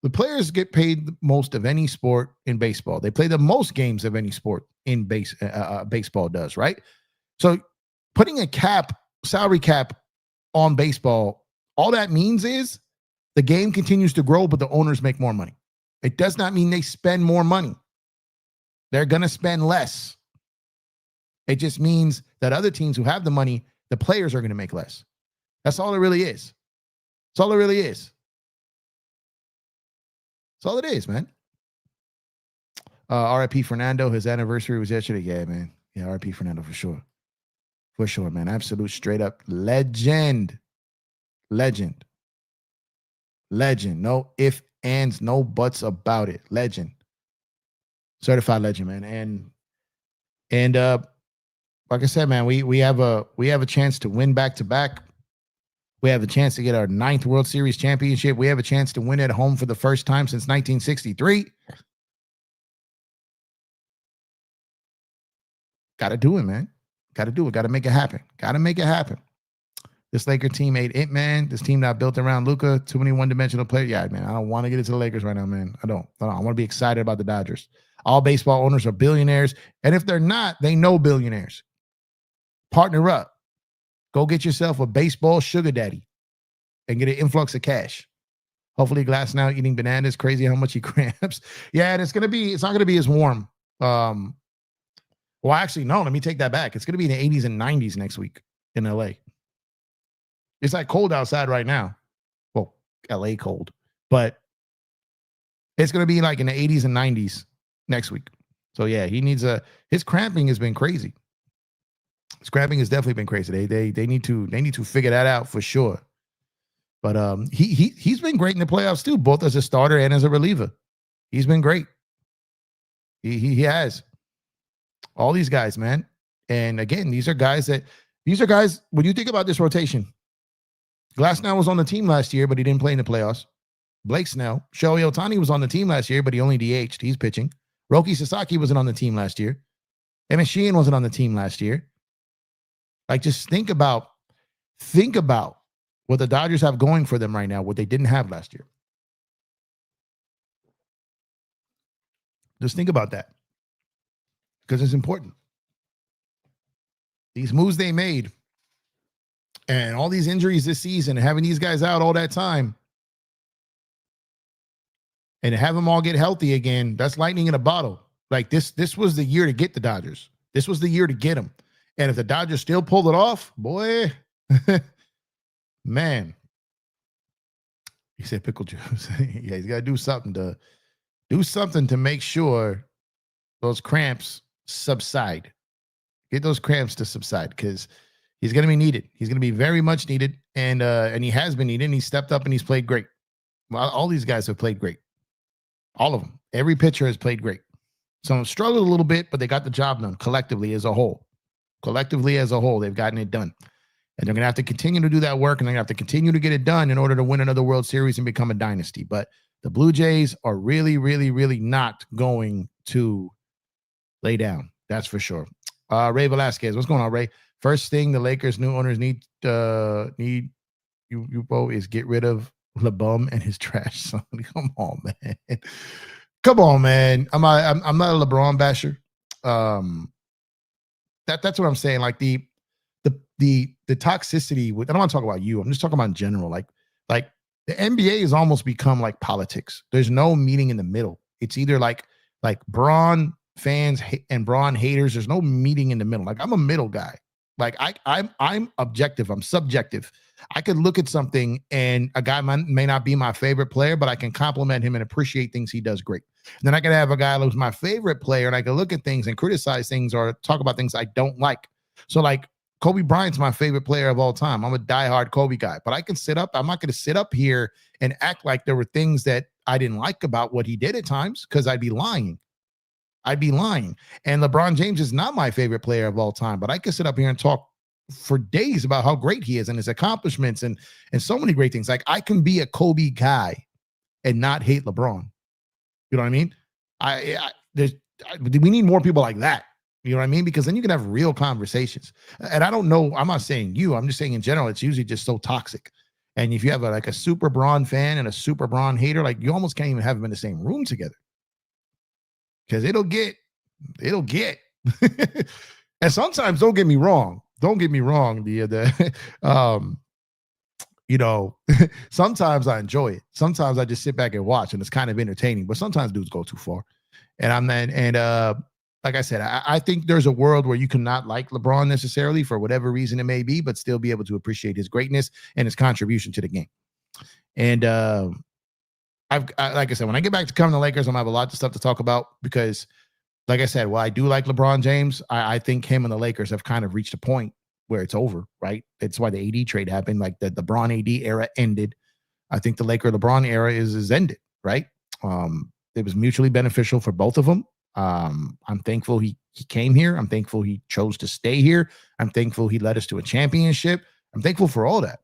the players get paid the most of any sport in baseball. They play the most games of any sport in baseball does, right? So putting a salary cap on baseball, all that means is the game continues to grow, but the owners make more money. It does not mean they spend more money. They're going to spend less. It just means that other teams who have the money, the players are going to make less. That's all it really is. That's all it really is. That's all it is, man. RIP Fernando, his anniversary was yesterday. Yeah, man. Yeah, RIP Fernando for sure. For sure, man. Absolute straight up legend. Legend. No ifs, ands, no buts about it. Legend. Certified legend, man. And like I said, man, we have a chance to win back to back. We have a chance to get our 9th World Series championship. We have a chance to win at home for the first time since 1963. Got to do it, man. Got to do it. Got to make it happen. This Laker team ain't it, man. This team not built around Luka. Too many one-dimensional players. Yeah, man. I don't want to get into the Lakers right now, man. I don't. I want to be excited about the Dodgers. All baseball owners are billionaires. And if they're not, they know billionaires. Partner up. Go get yourself a baseball sugar daddy and get an influx of cash. Hopefully Glass now eating bananas. Crazy how much he cramps. Yeah, and it's not going to be as warm. Well, actually, no, let me take that back. It's going to be in the 80s and 90s next week in LA. It's like cold outside right now. Well, LA cold, but it's going to be like in the 80s and 90s next week. So yeah, he needs his cramping has been crazy. His cramping has definitely been crazy. They need to figure that out for sure. But he's been great in the playoffs too, both as a starter and as a reliever. He's been great. He has. All these guys, man. And again, these are guys, when you think about this rotation, Glasnow was on the team last year, but he didn't play in the playoffs. Blake Snell. Shohei Ohtani was on the team last year, but he only DH'd. He's pitching. Roki Sasaki wasn't on the team last year. Emmett Sheehan wasn't on the team last year. Like, just think about what the Dodgers have going for them right now, what they didn't have last year. Just think about that. Because it's important. These moves they made and all these injuries this season, having these guys out all that time, and have them all get healthy again, that's lightning in a bottle. Like this was the year to get the Dodgers. This was the year to get them. And if the Dodgers still pulled it off, boy, man. He said pickle juice. Yeah, he's got to do something to make sure those cramps subside. Get those cramps to subside because he's going to be needed. He's going to be very much needed, and he has been needed. And he stepped up and he's played great. Well, all these guys have played great. All of them. Every pitcher has played great. Some struggled a little bit, but they got the job done collectively as a whole. Collectively as a whole, they've gotten it done. And they're going to have to continue to do that work, and they're going to have to continue to get it done in order to win another World Series and become a dynasty. But the Blue Jays are really, really, really not going to lay down. That's for sure. Ray Velasquez, what's going on, Ray? First thing the Lakers' new owners need you both is get rid of LeBum and his trash son. Come on, man. Come on, man. I'm not a LeBron basher. That's what I'm saying. Like the toxicity with, I don't want to talk about you. I'm just talking about in general. Like the NBA has almost become like politics. There's no meeting in the middle. It's either like Braun fans and Braun haters. There's no meeting in the middle. Like I'm a middle guy. Like I'm objective. I'm subjective. I could look at something and a guy may not be my favorite player, but I can compliment him and appreciate things he does great. And then I could have a guy who's my favorite player and I can look at things and criticize things or talk about things I don't like. So like Kobe Bryant's my favorite player of all time. I'm a diehard Kobe guy, but I'm not going to sit up here and act like there were things that I didn't like about what he did at times because I'd be lying. And LeBron James is not my favorite player of all time, but I can sit up here and talk for days about how great he is and his accomplishments and so many great things. Like I can be a Kobe guy and not hate LeBron. You know what I mean? We need more people like that. You know what I mean? Because then you can have real conversations. And I don't know, I'm not saying you, I'm just saying in general, it's usually just so toxic. And if you have a super Braun fan and a super Braun hater, like you almost can't even have them in the same room together. Because it'll get. And sometimes, don't get me wrong, sometimes I enjoy it. Sometimes I just sit back and watch and it's kind of entertaining, but sometimes dudes go too far. Like I said, I think there's a world where you cannot like LeBron necessarily for whatever reason it may be, but still be able to appreciate his greatness and his contribution to the game. And like I said, when I get back to covering the Lakers, I'm gonna have a lot of stuff to talk about because, like I said, while I do like LeBron James, I think him and the Lakers have kind of reached a point where it's over, right? It's why the AD trade happened. Like the LeBron AD era ended. I think the Laker LeBron era is ended, right? It was mutually beneficial for both of them. I'm thankful he came here. I'm thankful he chose to stay here. I'm thankful he led us to a championship. I'm thankful for all that.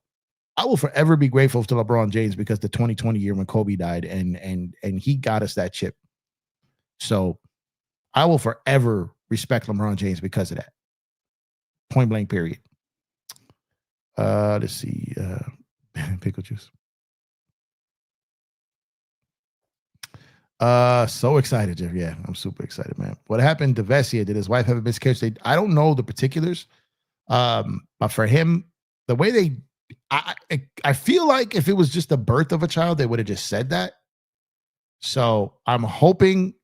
I will forever be grateful to LeBron James because the 2020 year when Kobe died and he got us that chip. So I will forever respect LeBron James because of that. Point blank, period. Let's see. Pickle juice. So excited, Jeff. Yeah, I'm super excited, man. What happened to Vesia? Did his wife have a miscarriage? I don't know the particulars. But for him, the way I feel like if it was just the birth of a child, they would have just said that. So I'm hoping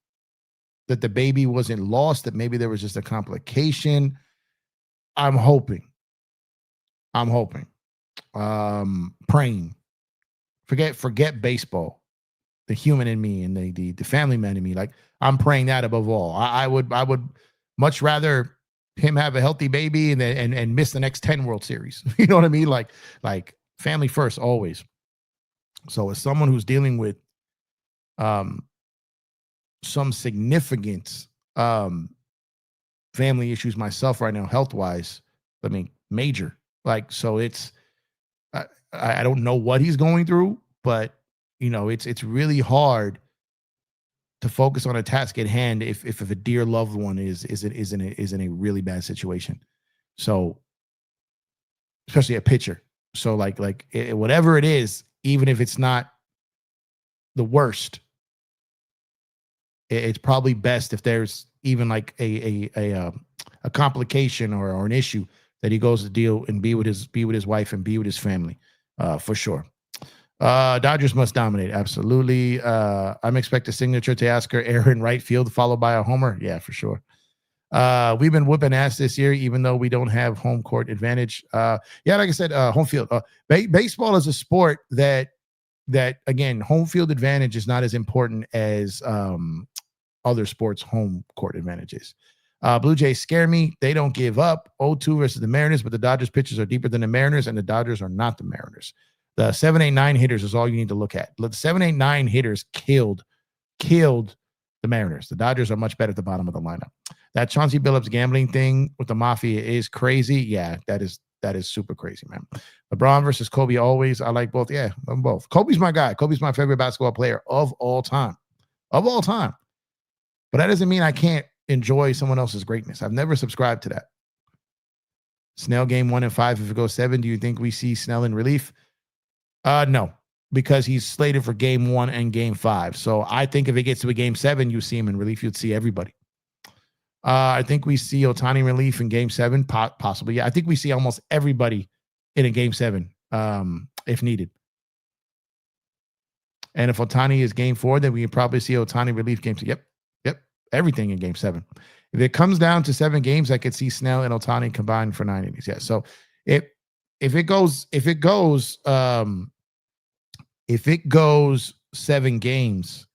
that the baby wasn't lost, that maybe there was just a complication. I'm hoping. Praying. Forget baseball. The human in me and the family man in me. Like, I'm praying that above all. I would much rather him have a healthy baby and miss the next 10 World Series. You know what I mean? Like family first always. So as someone who's dealing with some significant family issues myself right now, health-wise, I mean, major. Like, so it's I don't know what he's going through, but you know, it's really hard to focus on a task at hand if a dear loved one is in a really bad situation. So, especially a pitcher. So like whatever it is, even if it's not the worst, it's probably best if there's even like a complication or an issue that he goes to deal and be with his wife and be with his family, for sure. Dodgers must dominate. Absolutely. I'm expecting a signature Teoscar error in right field, followed by a homer. Yeah, for sure. We've been whooping ass this year, even though we don't have home court advantage. Yeah, like I said, home field. Baseball is a sport that again, home field advantage is not as important as other sports' home court advantages. Blue Jays scare me. They don't give up. 0-2 versus the Mariners, but the Dodgers pitchers are deeper than the Mariners, and the Dodgers are not the Mariners. The 7-8-9 hitters is all you need to look at. The 7-8-9 hitters killed the Mariners. The Dodgers are much better at the bottom of the lineup. That Chauncey Billups gambling thing with the Mafia is crazy. Yeah, that is super crazy, man. LeBron versus Kobe always. I like both. Yeah, I'm both. Kobe's my guy. Kobe's my favorite basketball player of all time. Of all time. But that doesn't mean I can't enjoy someone else's greatness. I've never subscribed to that. Snell game 1 and 5. If it goes 7, do you think we see Snell in relief? No, because he's slated for game 1 and game 5. So I think if it gets to a game 7, you see him in relief. You'd see everybody. I think we see Ohtani in relief in game 7, possibly. Yeah, I think we see almost everybody in a game 7, if needed. And if Ohtani is game 4, then we can probably see Ohtani relief game 2. Yep, everything in game 7. If it comes down to 7 games, I could see Snell and Ohtani combined for 9 innings. Yeah, so if it goes 7 games,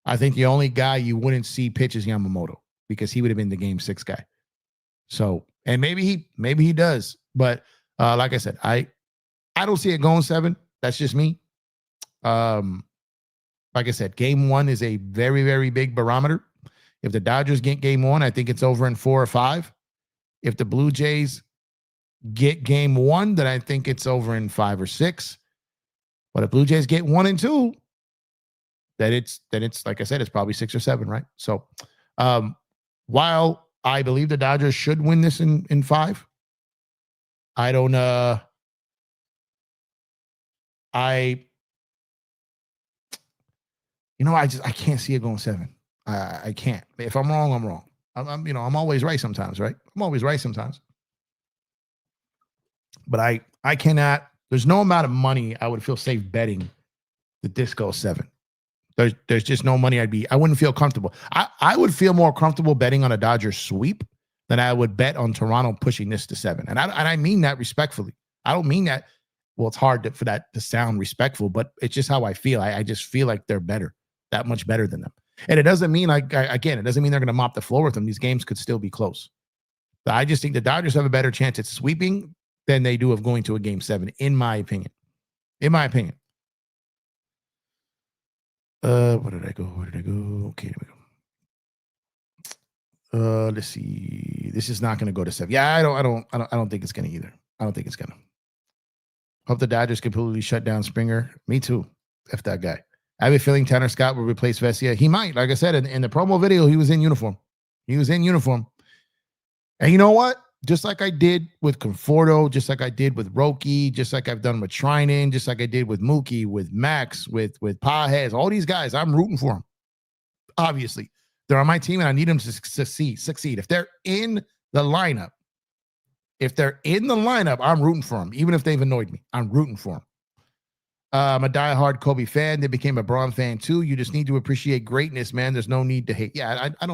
I think the only guy you wouldn't see pitch is Yamamoto, because he would have been the game 6 guy. So, and maybe he does, but like I said, I don't see it going 7. That's just me. Like I said, game 1 is a very, very big barometer. If the Dodgers get game 1, I think it's over in 4 or 5. If the Blue Jays get game 1, then I think it's over in 5 or 6. But if Blue Jays get 1 and 2, then it's like I said, it's probably 6 or 7, right? So while I believe the Dodgers should win this in 5, I don't I can't see it going 7. I can't. If I'm wrong, I'm wrong. I'm always right sometimes, right? I'm always right sometimes. But I cannot. There's no amount of money I would feel safe betting that this goes 7. There's just no money I wouldn't feel comfortable. I would feel more comfortable betting on a Dodgers sweep than I would bet on Toronto pushing this to 7. And I mean that respectfully. I don't mean that. Well, it's hard for that to sound respectful, but it's just how I feel. I just feel like they're better, that much better than them. And it doesn't mean it doesn't mean they're going to mop the floor with them. These games could still be close. But I just think the Dodgers have a better chance at sweeping than they do of going to a game 7, in my opinion. In my opinion. Where did I go? Okay, there we go. Let's see. This is not going to go to 7. Yeah, I don't think it's going to either. I don't think it's going to. Hope the Dodgers completely shut down Springer. Me too. F that guy. I have a feeling Tanner Scott will replace Vesia. He might. Like I said, in the promo video, he was in uniform. And you know what? just like I did with Conforto, just like I did with Roki, just like I've done with Trinan, just like I did with Mookie, with Max, with Pajes, all these guys, I'm rooting for them. Obviously, they're on my team, and I need them to succeed. If they're in the lineup, I'm rooting for them. Even if they've annoyed me, I'm rooting for them. I'm a diehard Kobe fan. They became a Braun fan too. You just need to appreciate greatness, man. There's no need to hate. Yeah, I'm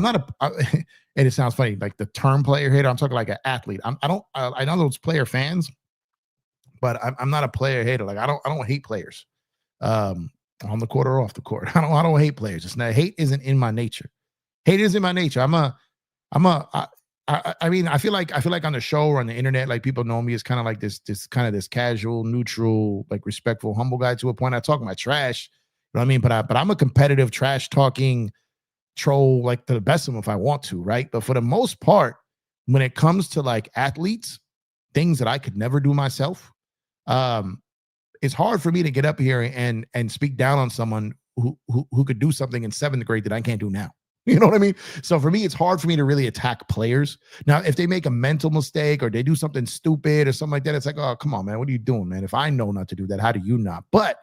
not and it sounds funny, like the term player hater. I'm talking like an athlete. I know those player fans, but I'm not a player hater. Like I don't hate players, on the court or off the court. I don't hate players. It's not, hate isn't in my nature. Hate isn't in my nature. I mean, I feel like on the show or on the internet, like people know me as kind of like this casual, neutral, like respectful, humble guy to a point. I talk my trash, you know what I mean? But I'm a competitive, trash talking troll, like to the best of them if I want to, right? But for the most part, when it comes to like athletes, things that I could never do myself, it's hard for me to get up here and speak down on someone who could do something in 7th grade that I can't do now. You know what I mean? So for me, it's hard for me to really attack players. Now, if they make a mental mistake or they do something stupid or something like that, it's like, oh, come on, man, what are you doing, man? If I know not to do that, how do you not? But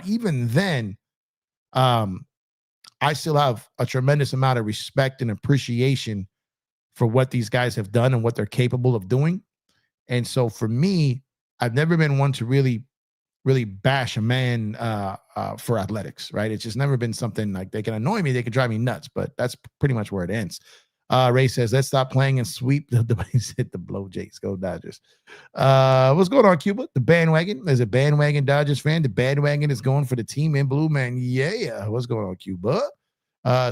even then, I still have a tremendous amount of respect and appreciation for what these guys have done and what they're capable of doing. And so for me, I've never been one to really bash a man for athletics, right? It's just never been something like, they can annoy me, they can drive me nuts, but that's pretty much where it ends. Ray says, let's stop playing and sweep the blow Jays. Go Dodgers. What's going on, Cuba? The bandwagon. There's a bandwagon Dodgers fan. The bandwagon is going for the team in blue, man. Yeah. What's going on, Cuba?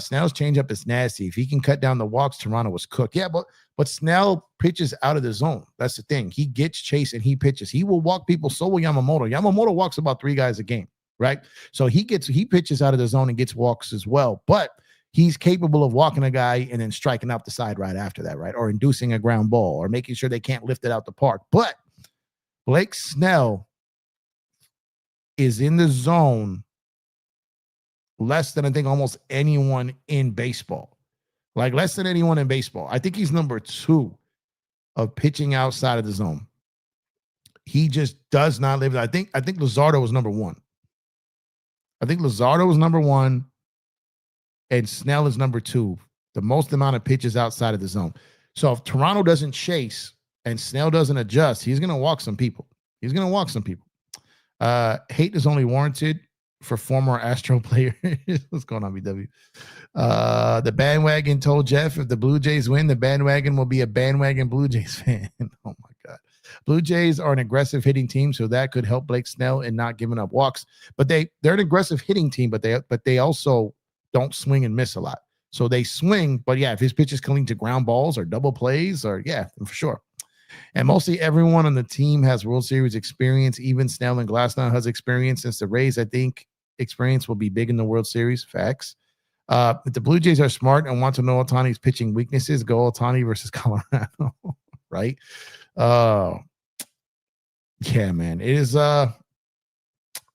Snell's changeup is nasty. If he can cut down the walks, Toronto was cooked. Yeah, but Snell pitches out of the zone. That's the thing. He gets chased and he pitches. He will walk people. So will Yamamoto. Yamamoto walks about 3 guys a game, right? So he pitches out of the zone and gets walks as well. But he's capable of walking a guy and then striking out the side right after that, right? Or inducing a ground ball or making sure they can't lift it out the park. But Blake Snell is in the zone less than I think almost anyone in baseball. Like less than anyone in baseball. I think he's number 2 of pitching outside of the zone. He just does not live. I think Luzardo was number 1. I think Luzardo was number 1 and Snell is number 2. The most amount of pitches outside of the zone. So if Toronto doesn't chase and Snell doesn't adjust, he's going to walk some people. Hate is only warranted for former Astro players. What's going on, BW? The bandwagon told Jeff if the Blue Jays win, the bandwagon will be a bandwagon Blue Jays fan. Oh my God. Blue Jays are an aggressive hitting team, so that could help Blake Snell in not giving up walks. But they're an aggressive hitting team, but they also don't swing and miss a lot. So they swing, but yeah, if his pitches can lead to ground balls or double plays, or yeah, for sure. And mostly everyone on the team has World Series experience. Even Snell and Glasnow has experience since the Rays. I think experience will be big in the World Series. Facts. If the Blue Jays are smart and want to know Ohtani's pitching weaknesses, go Ohtani versus Colorado. Right? Yeah, man. It is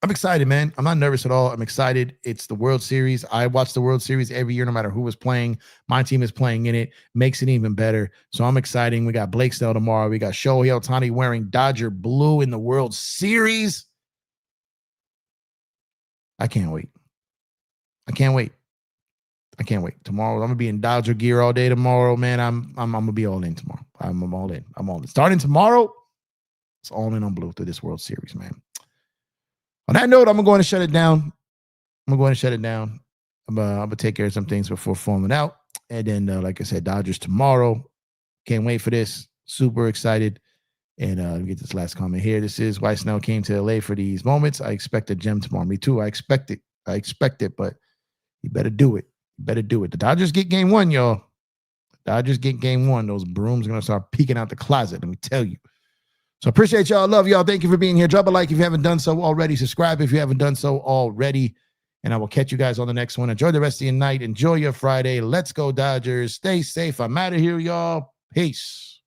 I'm excited, man. I'm not nervous at all. I'm excited. It's the World Series. I watch the World Series every year, no matter who is playing. My team is playing in it. Makes it even better. So I'm excited. We got Blake Snell tomorrow. We got Shohei Ohtani wearing Dodger blue in the World Series. I can't wait. Tomorrow, I'm gonna be in Dodger gear all day tomorrow, man. I'm gonna be all in tomorrow. I'm all in. Starting tomorrow, it's all in on blue through this World Series, man. On that note, I'm going to shut it down. I'm gonna take care of some things before falling out. And then, like I said, Dodgers tomorrow. Can't wait for this. Super excited. And let me get this last comment here. This is why Snell came to LA for these moments. I expect a gem tomorrow. Me too. I expect it, but you better do it. The Dodgers get game 1, y'all. Those brooms are going to start peeking out the closet, let me tell you. So appreciate y'all. Love y'all. Thank you for being here. Drop a like if you haven't done so already. Subscribe if you haven't done so already. And I will catch you guys on the next one. Enjoy the rest of your night. Enjoy your Friday. Let's go Dodgers. Stay safe. I'm out of here, y'all. Peace.